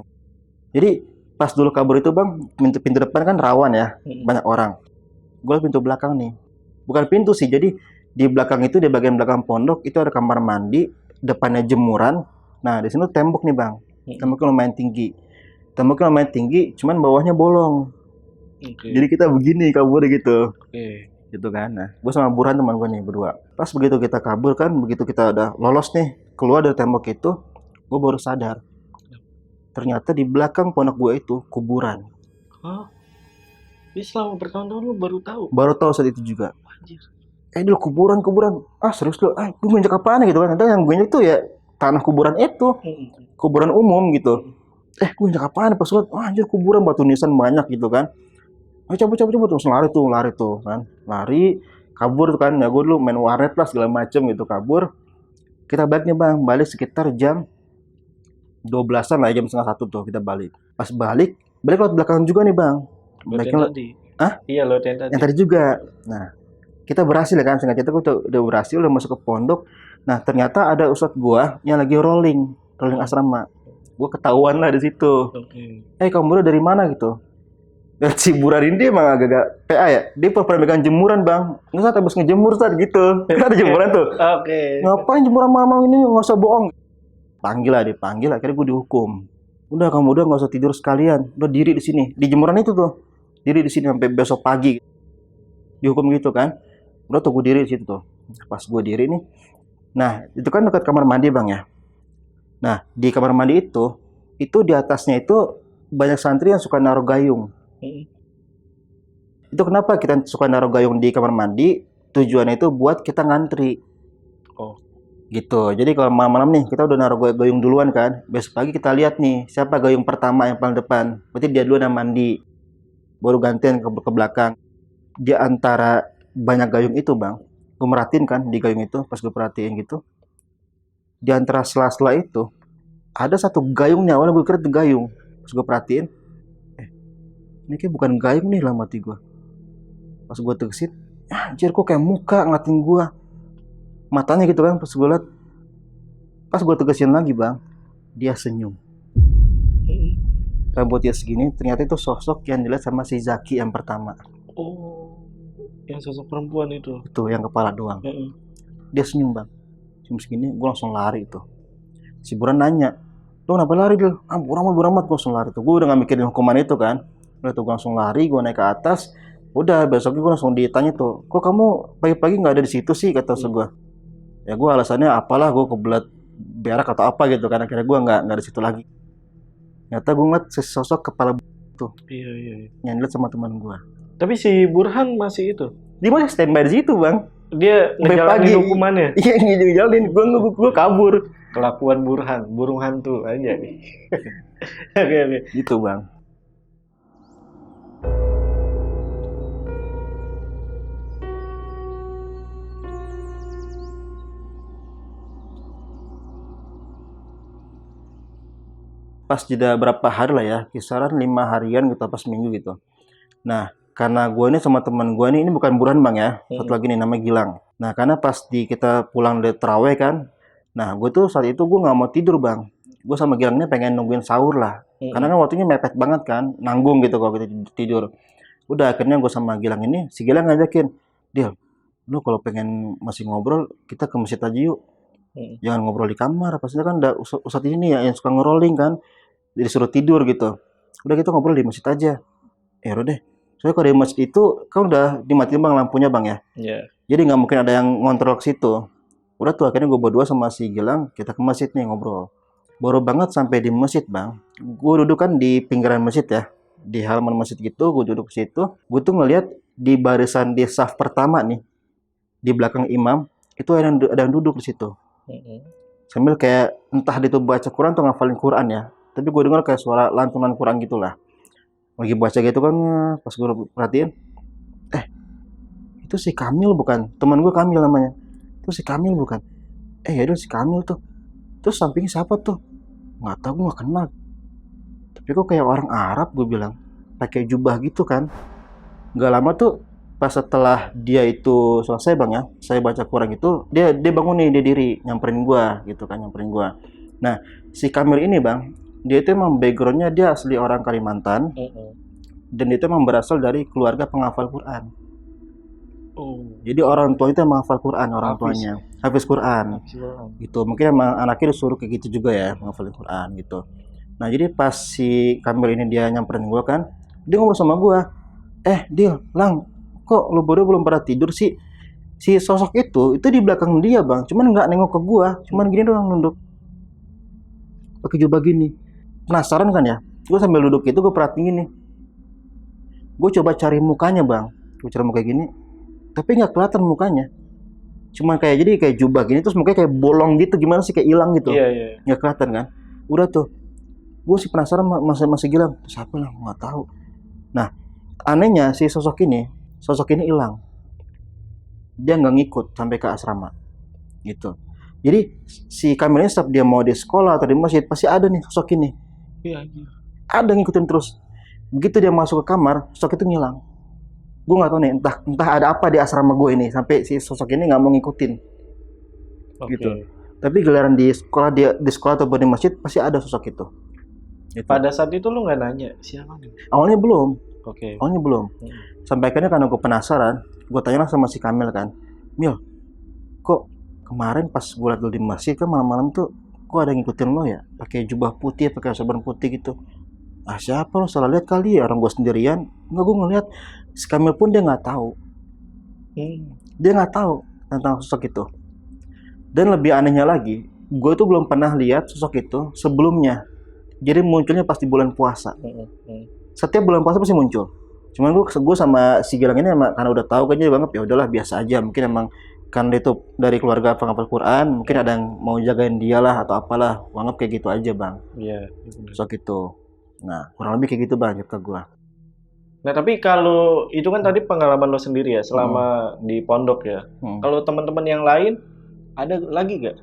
Jadi pas dulu kabur itu bang, pintu depan kan rawan ya, banyak orang. Gue pintu belakang nih, bukan pintu sih. Jadi di belakang itu, di bagian belakang pondok itu ada kamar mandi, depannya jemuran, Nah, di sini tuh tembok nih bang. Mm-mm. Temboknya lumayan tinggi. Temboknya lumayan tinggi, cuman bawahnya bolong. Oke. Jadi kita begini kabur gitu. Oke. Gitu kan. Nah, gue sama Burhan teman gue nih berdua. Pas begitu kita kabur kan, begitu kita udah lolos nih, keluar dari tembok itu, gue baru sadar. Ternyata di belakang pondok gue itu kuburan. Hah? Ini selama bertahun-tahun lu baru tahu? Baru tahu saat itu juga. Anjir. Dulu kuburan. Ah serius lu? Gue nginjek apaan gitu kan? Padahal yang gue injek tuh ya tanah kuburan itu. Mm-mm. Kuburan umum gitu. Gue injek apaan? Pas liat, anjir kuburan, batu nisan banyak gitu kan. Cabut terus lari tuh kan. Lari, kabur tuh kan. Ya gue dulu main warnet lah segala macem gitu, kabur. Kita baliknya bang, balik sekitar jam 12-an lah, jam setengah 1 tuh kita balik. Pas balik lewat belakang juga nih bang. Lewat yang tadi. Hah? Iya, lewat yang tadi. Yang tadi juga. Nah, kita berhasil ya kan, singkat cerita gue udah berhasil, udah masuk ke pondok. Nah, ternyata ada ustadz gua yang lagi rolling asrama. Gua ketahuan lah di situ. Oke. Kamu udah dari mana gitu? Dan si Buran ini dia emang agak PA ya. Dia pernah megang jemuran bang. Nggak habis ngejemur saat gitu. Kan ada jemuran tuh. Oke. Ngapain jemuran malam ini, nggak usah bohong. Dipanggil, akhirnya gue dihukum. Udah kamu udah nggak usah tidur sekalian. Udah diri di sini, di jemuran itu tuh. Diri di sini sampai besok pagi. Dihukum gitu kan. Udah tuh gue diri di situ tuh. Pas gue diri nih. Nah, itu kan dekat kamar mandi bang ya. Nah, di kamar mandi itu di atasnya itu banyak santri yang suka naruh gayung. Itu kenapa kita suka naruh gayung di kamar mandi? Tujuannya itu buat kita ngantri. Oh. Gitu. Jadi kalau malam-malam nih kita udah naruh gayung duluan kan. Besok pagi kita lihat nih siapa gayung pertama yang paling depan. Berarti dia duluan yang mandi. Baru gantian ke belakang. Di antara banyak gayung itu bang, gue merhatiin kan di gayung itu, pas gue perhatiin gitu, di antara sela-sela itu ada satu gayungnya. Awalnya gue kira itu gayung, pas gue perhatiin, ini kayak bukan gayung nih lah mati gue. Pas gue tegesin, anjir kok kayak muka ngeliatin gue, matanya gitu kan. Pas gue liat, pas gue tegesin lagi bang, dia senyum. Rambut dia segini, ternyata itu sosok yang dilihat sama si Zaki yang pertama. Oh, yang sosok perempuan itu. Itu yang kepala doang. Dia senyum bang, senyum segini, gue langsung lari tuh. Si Buran nanya, lu kenapa lari Dil? Buran amat, gue langsung lari tuh. Gue udah gak mikirin hukuman itu kan. Udah tuh gue langsung lari, gue naik ke atas. Udah besoknya gue langsung ditanya tuh, kok kamu pagi-pagi nggak ada di situ sih, kata gue. Ya gue alasannya apalah, gue kebelet berak atau apa gitu kan. Akhirnya gue nggak di situ lagi. Ternyata gue ngeliat sesosok kepala tuh. Iya. Yang dilihat sama teman gue. Tapi si Burhan masih itu. Dia masih standby di situ bang. Dia ngejalanin hukumannya. Iya ngejalanin. Gue kabur. Kelakuan Burhan, burung hantu aja nih. Oke. Gitu bang. Pas jeda berapa hari lah ya, kisaran 5 harian gitu, pas minggu gitu. Nah, karena gue ini sama teman gue ini bukan Burhan bang ya, satu lagi nih namanya Gilang. Nah, karena pas kita pulang dari terawih kan, nah gue tuh saat itu gue nggak mau tidur bang. Gue sama Gilang ini pengen nungguin sahur lah, karena kan waktunya mepet banget kan, nanggung gitu kalau kita tidur. Udah akhirnya gue sama Gilang ini, si Gilang ngajakin, Dil, lu kalau pengen masih ngobrol, kita ke masjid aja yuk. Jangan ngobrol di kamar, pastinya kan ada ustadz ini ya yang suka ngerolling kan. Jadi suruh tidur gitu. Udah kita ngobrol di masjid aja. Udah deh. Soalnya kalau di masjid itu kan udah dimatiin bang lampunya bang ya. Iya. Jadi nggak mungkin ada yang ngontrol ke situ. Udah tuh akhirnya gue berdua sama si Gilang kita ke masjid nih ngobrol. Baru banget sampai di masjid bang. Gue duduk kan di pinggiran masjid ya. Di halaman masjid gitu. Gue duduk di situ. Gue tuh ngeliat di barisan di saf pertama nih. Di belakang imam itu ada yang duduk di situ. Sambil kayak entah dia tuh baca Quran atau ngafalin Quran ya. Tapi gue dengar kayak suara lantunan Quran gitulah. Lagi baca gitu kan, pas gue perhatiin, itu si Kamil bukan? Teman gue Kamil namanya. Itu si Kamil bukan? Itu si Kamil tuh. Terus sampingnya siapa tuh? Nggak tahu, gue nggak kenal. Tapi kok kayak orang Arab, gue bilang. Pakai jubah gitu kan. Gak lama tuh, pas setelah dia itu selesai bang ya, saya baca Quran gitu, dia bangun nih, dia diri, nyamperin gue gitu kan, nyamperin gue. Nah, si Kamil ini bang, dia itu emang backgroundnya dia asli orang Kalimantan, dan dia itu emang berasal dari keluarga penghafal Quran. Oh, Jadi orang tua itu emang hafal Quran, orang Hafiz. tuanya hafiz Quran Quran. gitu. Mungkin emang anaknya disuruh kayak gitu juga ya, menghafalin Quran gitu. Nah jadi pas si Kamil ini dia nyamperin gue kan, dia ngomong sama gue, Dil, Lang, kok lu berdua belum pada tidur sih? Si sosok itu di belakang dia bang, cuman nggak nengok ke gue, cuman gini doang nunduk, pakai jubah gini. Penasaran kan ya? Gue sambil duduk itu gue perhatiin gini, gue coba cari mukanya bang, gue cari muka gini, tapi nggak kelihatan mukanya. Cuman kayak jadi kayak jubah gini terus mukanya kayak bolong gitu, gimana sih kayak hilang gitu, Iya, iya. nggak kelihatan kan? Udah tuh, gue sih penasaran masih gilang, siapa lah nggak tahu. Nah anehnya si sosok ini hilang, dia nggak ngikut sampai ke asrama gitu. Jadi si Kamil ini setiap dia mau di sekolah atau di masjid pasti ada nih sosok ini, Iya, iya. ada ngikutin terus. Begitu dia masuk ke kamar sosok itu ngilang. Gue nggak tahu nih, entah ada apa di asrama gue ini sampai si sosok ini nggak mau ngikutin Oke. gitu. Tapi giliran di sekolah atau di masjid pasti ada sosok itu gitu. Pada saat itu lu nggak nanya siapa nih? Awalnya belum, Oke. Hmm. Sampai akhirnya karena gue penasaran, gue tanya sama si Kamil kan, Mil, kok kemarin pas gue liat lu di masjid kan malam-malam tuh, kok ada yang ngikutin lo ya, pakai jubah putih, pakai sorban putih gitu. Ah siapa lo, salah lihat kali ya, orang gue sendirian. Enggak, gue ngeliat. Si Kamil pun dia nggak tahu, Hmm. tentang sosok itu. Dan lebih anehnya lagi, gue tuh belum pernah lihat sosok itu sebelumnya. Jadi munculnya pas di bulan puasa. Setiap bulan puasa pasti muncul. Cuman gue sama si Gilang ini emang karena udah tahu kan, dia banget ya udahlah biasa aja. Mungkin emang kan dia tuh dari keluarga penghafal Quran, mungkin ada yang mau jagain dia lah atau apalah. Gue anggap kayak gitu aja bang, Iya, benar. sosok itu. Nah kurang lebih kayak gitu bang cerita gue. Nah, tapi kalau itu kan tadi pengalaman lo sendiri ya selama di pondok ya. Hmm. Kalau teman-teman yang lain ada lagi gak?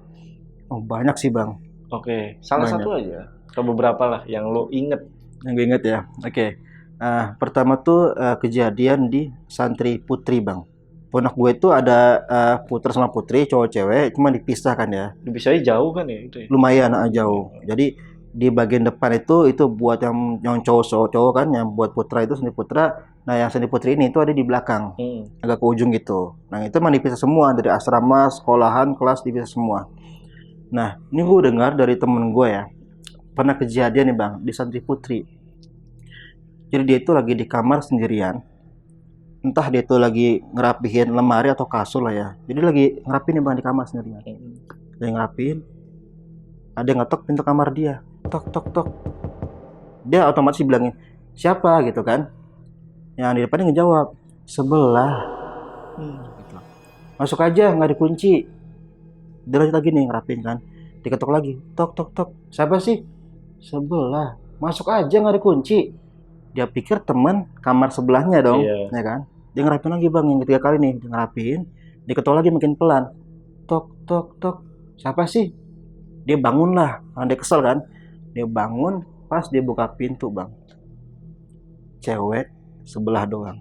Oh banyak sih bang, Oke, salah Banyak. satu aja atau beberapa lah yang lo inget. yang gue inget ya. Oke. Pertama tuh kejadian di santri putri bang. Pondok gue itu ada putra sama putri, cowok cewek, cuma dipisah kan ya. Bisa jauh kan ya itu ya. Lumayan jauh. Jadi di bagian depan itu buat yang cowok kan, yang buat putra itu seni putra. Nah yang seni putri ini itu ada di belakang, agak ke ujung gitu. Nah itu emang dipisah semua, dari asrama, sekolahan, kelas dipisah semua. Nah ini gue dengar dari temen gue ya, pernah kejadian nih bang di santri putri. Jadi dia itu lagi di kamar sendirian, entah dia itu lagi ngerapihin lemari atau kasur lah ya. Jadi lagi ngerapiin nih bang di kamar sendirian. Dia ngerapiin, ada yang ngetok pintu kamar dia, tok tok tok. Dia otomatis bilangin siapa gitu kan. Yang di depannya ngejawab sebelah. Gitu. Masuk aja, nggak dikunci. Dia lanjut lagi nih ngerapiin kan, diketok lagi, tok tok tok. Siapa sih? Sebelah. Masuk aja, nggak dikunci. Dia pikir teman kamar sebelahnya dong, Iya. ya kan? Dia ngerapiin lagi bang, yang ketiga kali nih, dia ngerapiin, diketok lagi makin pelan, tok tok tok. Siapa sih? Dia bangun lah, karena dia kesel kan. Dia bangun, pas dia buka pintu bang, cewek sebelah doang,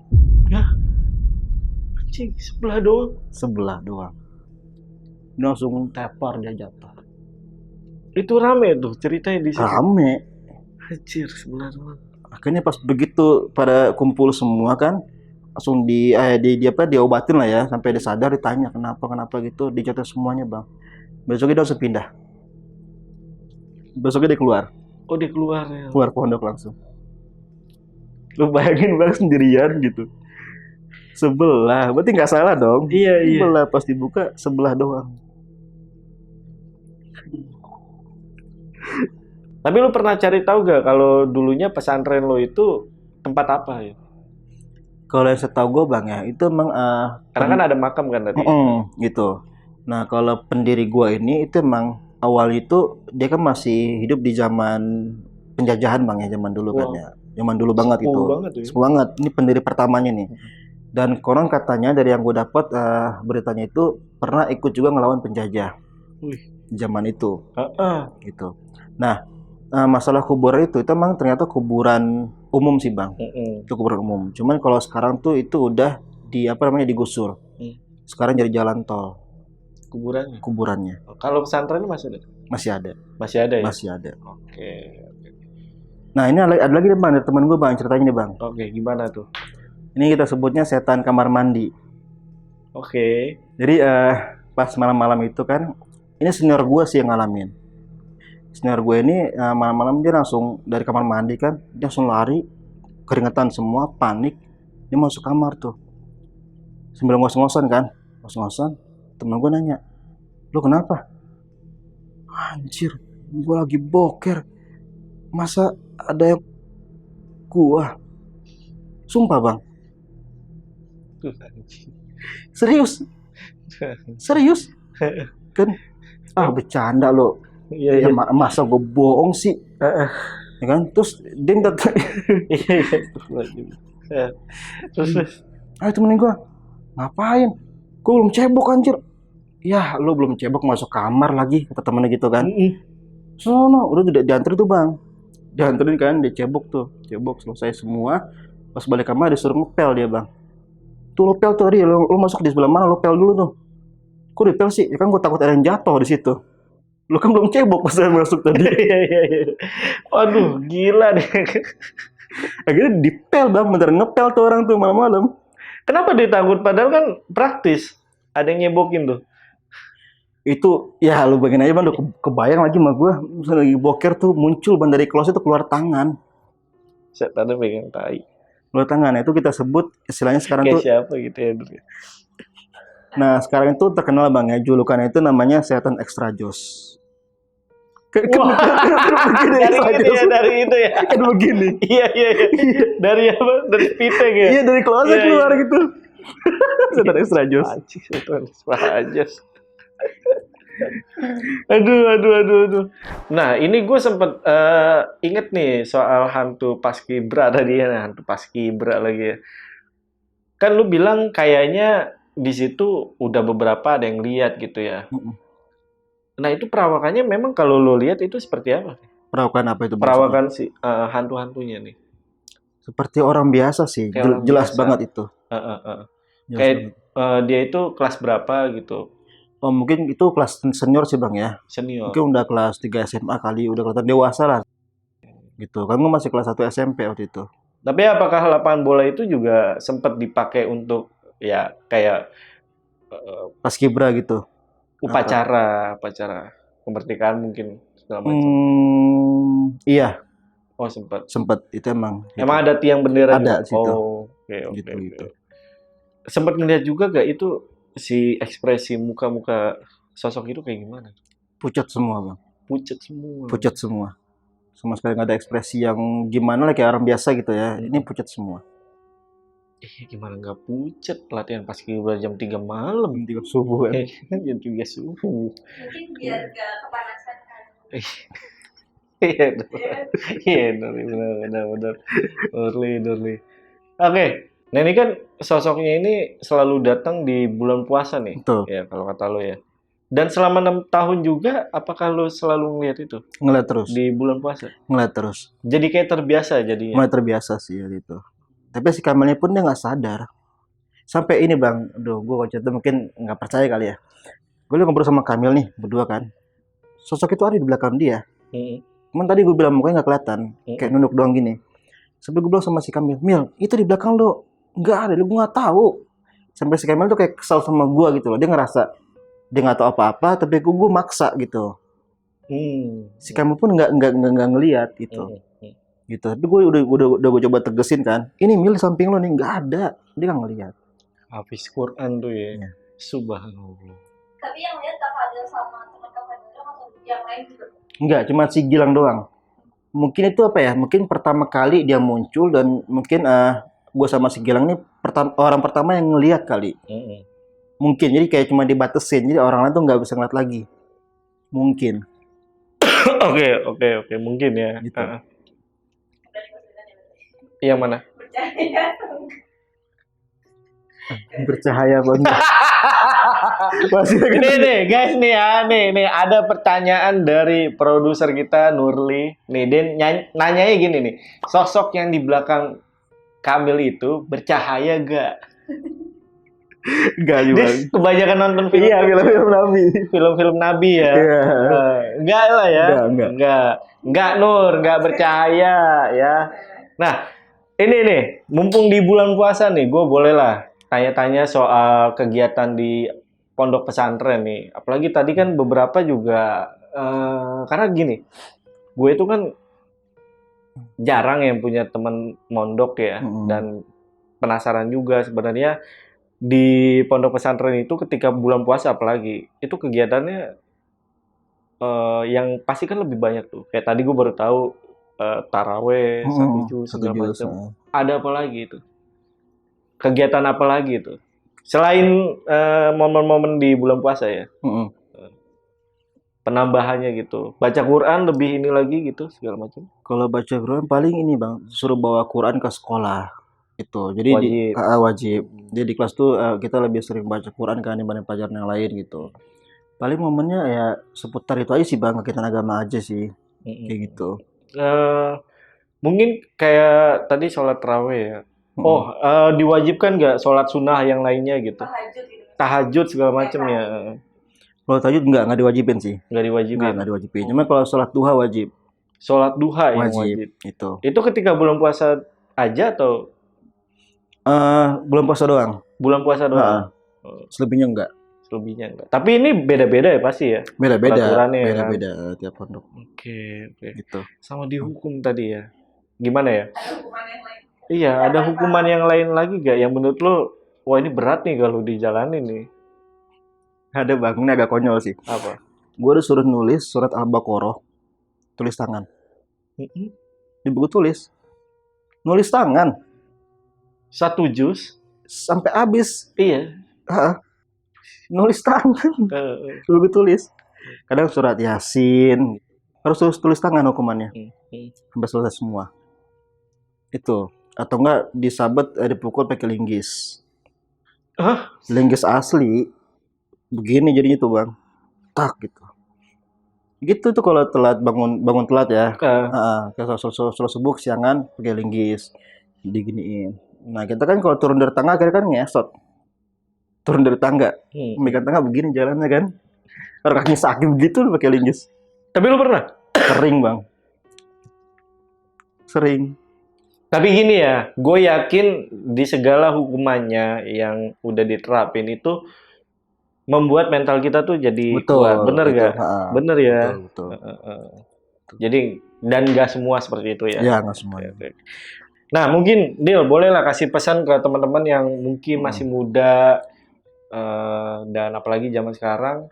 Anjing, sebelah doang. sebelah doang. Dia langsung tepar, dia jatuh. Itu rame tuh ceritanya di situ. Rame. Anjir, sebelah doang. Akhirnya pas begitu pada kumpul semua kan, langsung diobatin lah ya, sampai dia sadar, ditanya kenapa gitu, dijatuh semuanya bang. Besoknya dia langsung pindah. Besoknya dia keluar Oh, dia keluar ya. pondok langsung. Lu bayangin bang sendirian gitu, sebelah, berarti nggak salah dong. Iya, iya. Sebelah, pas dibuka sebelah doang. Tapi lu pernah cari tahu gak kalau dulunya pesantren lo itu tempat apa ya? Kalau yang setahu gue bang ya, itu emang Karena kan ada makam kan tadi. gitu. Nah kalau pendiri gua ini itu emang awal itu dia kan masih hidup di zaman penjajahan bang ya, zaman dulu kan ya, zaman dulu banget Sepuh gitu. banget ya. Sepuh banget. Ini pendiri pertamanya nih. Dan konon katanya dari yang gue dapat beritanya itu pernah ikut juga ngelawan penjajah. Wih. Zaman itu gitu. Nah masalah kuburan itu emang ternyata kuburan umum sih bang. Itu kuburan umum. Cuman kalau sekarang tuh itu udah digusur. Sekarang jadi jalan tol kuburannya. Kalau pesantren masih ada? Masih ada. Masih ada ya? Masih ada. Oke. Nah ini ada lagi nih bang, dari teman gue bang, ceritanya nih bang. Oke, gimana tuh? Ini kita sebutnya setan kamar mandi. Oke. Jadi pas malam-malam itu kan, ini senior gue sih yang ngalamin. Senior gue ini malam-malam dia langsung dari kamar mandi kan, dia langsung lari, keringetan semua, panik, dia masuk kamar tuh. Sambil ngos-ngosan kan, ngos-ngosan, temen gue nanya, lu kenapa? Anjir, gue lagi boker, masa ada yang gua? Sumpah bang, serius, serius. Kan, bercanda lo. Iya, Ya iya. masa gue bohong sih, Heeh. ya kan? Terus dia minta, Iya, iya. Terus, terus. ayo temenin gue, ngapain? Gue belum cebok anjir. Ya, lu belum cebok masuk kamar lagi, kata temennya gitu kan. Sono, udah tidak diantri tuh bang. Dianterin kan, dia cebok tuh. Cebok selesai semua. Pas balik kamar disuruh ngepel dia bang. Tuh lo pel tuh tadi, lo masuk di sebelah mana, lo pel dulu tuh. Kok dipel sih? Ya kan gue takut ada yang jatuh di situ. Lo kan belum cebok pas saya masuk tadi. Iya, iya, iya. Waduh, gila deh. Akhirnya dipel bang, bener ngepel tuh orang tuh malam-malam. Kenapa dia takut? Padahal kan praktis. Ada yang nyebokin tuh. Itu ya lu bayangin aja bang, udah kebayang lagi sama gue. Misalnya lagi boker tuh muncul bang dari closet tuh keluar tangan. Setannya pegang tai. Keluar tangan, itu kita sebut istilahnya sekarang Kayak tuh. siapa gitu ya dulu. Nah sekarang itu terkenal bang ya, julukannya itu namanya setan extra jos. Wah, Begini dari extra itu ya, jos. dari itu ya. Kan begini. Iya, iya, iya. Dari apa? Dari piteng ya? Iya dari closet Iya, keluar iya. gitu. Setan extra jos. Anjing, setan aja. Aduh, aduh, aduh, aduh. Nah, ini gue sempet inget nih soal hantu Paskibra tadi ya, hantu Paskibra lagi ya. Kan lu bilang kayaknya di situ udah beberapa ada yang lihat gitu ya. Mm-mm. Nah, itu perawakannya memang kalau lu lihat itu seperti apa? Perawakan apa itu maksudnya? Perawakan si hantu-hantunya nih. Seperti orang biasa sih, Kayak orang jelas biasa. banget itu. Heeh, heeh. Jelas Kayak banget. dia itu kelas berapa gitu? Oh mungkin itu kelas senior sih bang ya. Senior. Mungkin udah kelas 3 SMA kali, udah kelihatan dewasa lah. Gitu. Kan gue masih kelas 1 SMP waktu itu. Tapi apakah lapangan bola itu juga sempat dipakai untuk ya kayak Paskibra gitu. upacara kemerdekaan mungkin segala macam? Iya, Oh, sempat. sempet itu emang. Emang ada tiang bendera Ada juga? situ. Oh, oke, oke, Gitu oke. gitu. Sempat ngeliat juga gak itu si ekspresi muka-muka sosok itu kayak gimana? Pucat semua bang. Pucat semua. Pucat semua. Sama sekali nggak ada ekspresi yang gimana lah kayak orang biasa gitu ya. Ini pucat semua. Gimana nggak pucat latihan paskibra jam 3 malam? Tiga subuh kan. Jam 3 subuh. Mungkin biar gak kepanasan kan. Iya, iya, benar. Dorli. Oke, nah ini kan sosoknya ini selalu datang di bulan puasa nih. Betul. Ya, kalau kata lo ya. Dan selama 6 tahun juga, apakah lo selalu ngeliat itu Ngeliat terus. di bulan puasa? Ngeliat terus. Jadi kayak terbiasa jadinya. Mulai terbiasa sih gitu. Tapi si Kamalnya pun dia nggak sadar. Sampai ini bang, aduh gue kalau cerita mungkin nggak percaya kali ya. Gue ngobrol sama Kamil nih, berdua kan. Sosok itu ada di belakang dia. Mm. Cuman tadi gue bilang mukanya nggak kelihatan, kayak nunduk doang gini. Sampai gue bilang sama si Kamil, Mil, itu di belakang lo. Nggak ada, gue nggak tahu. Sampai si Kamil tuh kayak kesal sama gue gitu loh. Dia ngerasa dia nggak tahu apa-apa, tapi gue maksa gitu. Si Kamil pun nggak ngelihat gitu. Gitu. Tapi gue udah gue coba tegesin kan. Ini Mil di samping lo nih nggak ada, dia nggak ngelihat. Hafiz Quran tuh ya. Iya. Subhanallah. Tapi yang lihat Kak Fadil sama teman Kak Fadil atau yang lain juga? Enggak, cuma si Gilang doang. Mungkin itu apa ya? Mungkin pertama kali dia muncul dan mungkin gue sama si Gilang ini orang pertama yang ngelihat kali. Mungkin jadi kayak cuma dibatesin, jadi orang lain tuh nggak bisa ngeliat lagi. Mungkin. Oke, mungkin ya. Gitu. Berani kesulitan ya berarti. Yang mana? Percaya. Bercahaya banget. Ini nih guys nih ya, nih ada pertanyaan dari produser kita Nurli. Nih dia nanyanya gini nih, sosok yang di belakang Kamil itu bercahaya gak? Enggak juga. Dia kebanyakan nonton film. Iya, film-film Nabi. Film-film Nabi ya. Iya. Enggak lah ya. Enggak. Enggak Nur, enggak bercahaya ya. Nah, ini nih, mumpung di bulan puasa nih, gue boleh lah tanya-tanya soal kegiatan di pondok pesantren nih. Apalagi tadi kan beberapa juga karena gini, gue itu kan jarang yang punya teman mondok ya, dan penasaran juga sebenarnya di pondok pesantren itu ketika bulan puasa apalagi itu kegiatannya yang pasti kan lebih banyak tuh. Kayak tadi gue baru tahu taraweh, satu juz Satu segala juz. macam. Ada apa lagi itu? Kegiatan apa lagi itu? Selain momen-momen di bulan puasa ya, penambahannya gitu. Baca Quran lebih ini lagi gitu segala macam. Kalau baca Quran paling ini bang, suruh bawa Quran ke sekolah itu. Jadi Wajib. wajib. Jadi di kelas tuh kita lebih sering baca Quran kan dibanding pelajaran yang lain gitu. Paling momennya ya seputar itu aja sih bang, kegiatan agama aja sih, kayak gitu. Mungkin kayak tadi sholat taraweh ya. Oh, diwajibkan nggak sholat sunnah yang lainnya gitu? Tahajud gitu. Tahajud segala macam ya. Kalau tahajud nggak diwajibin sih. Nggak diwajibin. Nggak diwajibin. Cuma kalau sholat duha wajib. Sholat duha yang Wajib. wajib. Itu. Itu ketika bulan puasa aja atau Belum puasa doang. bulan puasa doang? Selebihnya enggak. Selebihnya enggak. Tapi ini beda-beda ya pasti ya? Beda-beda. Peraturannya ya kan? Beda-beda tiap pondok. Oke. Gitu. Sama dihukum tadi ya. Gimana ya? Ada hukuman yang lain. Iya, ada hukuman yang lain lagi gak yang menurut lo, wah ini berat nih kalau dijalanin nih. Ada bang, ini agak konyol sih. Apa? Gue disuruh nulis surat Al-Baqarah, tulis tangan. Di buku tulis. Nulis tangan. Satu juz? Sampai habis. Iya. Nulis tangan. Di buku tulis. Kadang surat Yasin. Harus tulis tangan hukumannya. Sampai selesai semua. Itu. Atau enggak disabet, dipukul pakai linggis. Hah? Linggis asli. Begini jadinya tuh bang. Tak gitu. Gitu tuh kalau telat bangun telat ya. Kalau sholat subuh siangan pakai linggis. Diginiin. Nah kita kan kalau turun dari tangga akhirnya kan ngesot. Turun dari tangga. Megang tangga begini jalannya kan. Kalau kaki sakit begitu pakai linggis. Tapi lu pernah? Sering bang. Sering. Tapi gini ya, gue yakin di segala hukumannya yang udah diterapin itu membuat mental kita tuh jadi kuat. Bener gak? Bener ya? Betul. Jadi, dan gak semua seperti itu ya? Ya, gak semua. Nah, mungkin, Dil, bolehlah kasih pesan ke teman-teman yang mungkin masih muda, dan apalagi zaman sekarang,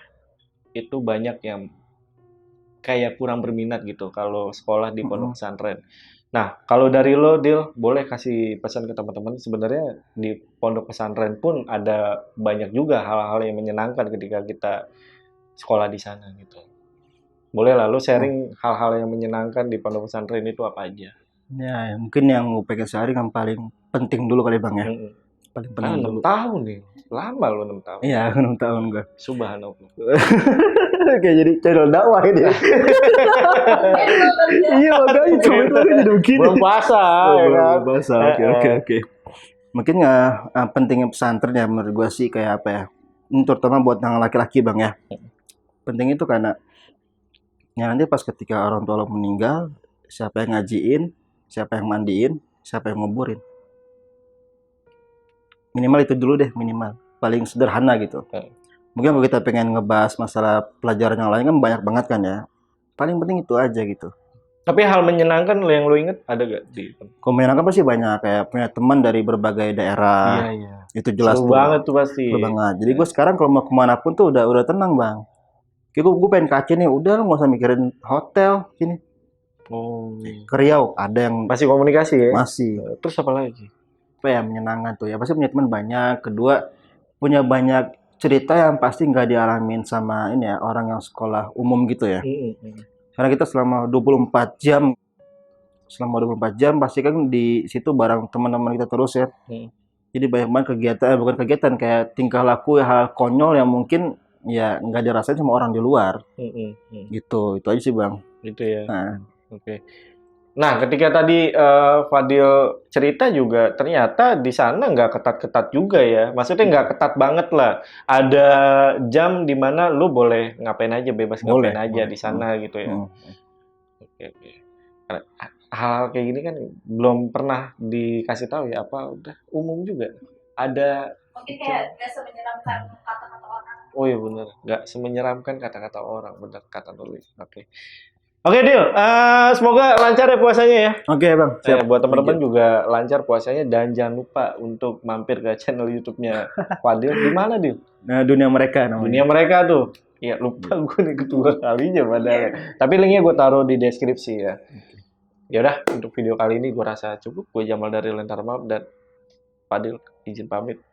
itu banyak yang kayak kurang berminat gitu kalau sekolah di pondok pesantren. Nah, kalau dari lo, Dil, boleh kasih pesan ke teman-teman. Sebenarnya di pondok pesantren pun ada banyak juga hal-hal yang menyenangkan ketika kita sekolah di sana gitu. Boleh lah, lo sharing hal-hal yang menyenangkan di pondok pesantren itu apa aja? Ya, mungkin yang gue pegang sehari yang paling penting dulu kali bang ya. Paling penting 6 tahun nih, lama lo 6 tahun. Iya, 6 tahun gue. Subhanallah. Kayak jadi channel dakwah ini. Iya makanya cuma itu jadi begini. Belum puasa, ya kan? Belum puasa. Oke. Mungkin pentingnya pesantren ya menurut gue sih kayak apa ya? Ini terutama buat yang laki-laki bang ya. Penting itu karena ya nanti pas ketika orang tua lo meninggal, siapa yang ngajiin, siapa yang mandiin, siapa yang nguburin. Minimal itu dulu deh, minimal. Paling sederhana gitu. Mungkin kalau kita pengen ngebahas masalah pelajaran yang lain kan banyak banget kan ya. Paling penting itu aja gitu. Tapi hal menyenangkan yang lo inget ada gak di? Kalau menyenangkan pasti banyak, kayak punya teman dari berbagai daerah. Iya. Itu jelas seru banget tuh pasti. Seru banget. Jadi gue sekarang kalau mau kemana pun tuh udah tenang bang. Kayak gue pengen ke Aceh nih, udah lo nggak usah mikirin hotel sini. Ke Riau ada yang masih komunikasi ya? Masih. Terus apa lagi? Apa ya menyenangkan tuh ya, pasti punya teman banyak. Kedua punya banyak cerita yang pasti nggak dialamin sama ini ya orang yang sekolah umum gitu ya. Karena kita selama 24 jam pasti kan di situ bareng teman-teman kita terus ya. Jadi banyak banget kegiatan, bukan kegiatan kayak tingkah laku hal konyol yang mungkin ya nggak dirasain sama orang di luar. Gitu, itu aja sih bang. Itu ya. Oke. Nah, ketika tadi Fadil cerita juga ternyata di sana nggak ketat-ketat juga ya. Maksudnya nggak ketat banget lah. Ada jam di mana lu boleh ngapain aja, bebas ngapain aja di sana gitu ya. Oke. Hal kayak gini kan belum pernah dikasih tahu ya, apa udah umum juga. Ada Mungkin kayak gak semenyeramkan kata-kata orang. Oh iya bener, nggak semenyeramkan kata-kata orang, bener kata Nulis. Oke. Oke, Dil. Semoga lancar ya puasanya ya. Oke bang, siap. Buat teman-teman juga lancar puasanya dan jangan lupa untuk mampir ke channel YouTube-nya Fadil. Di mana, Dil? Nah, dunia mereka namanya. Dunia mereka tuh. Ya lupa gue nih kedua kalinya padahal. Tapi linknya gue taruh di deskripsi ya. Ya udah, untuk video kali ini gue rasa cukup. Gue Jamal dari Lentera Malam dan Fadil izin pamit.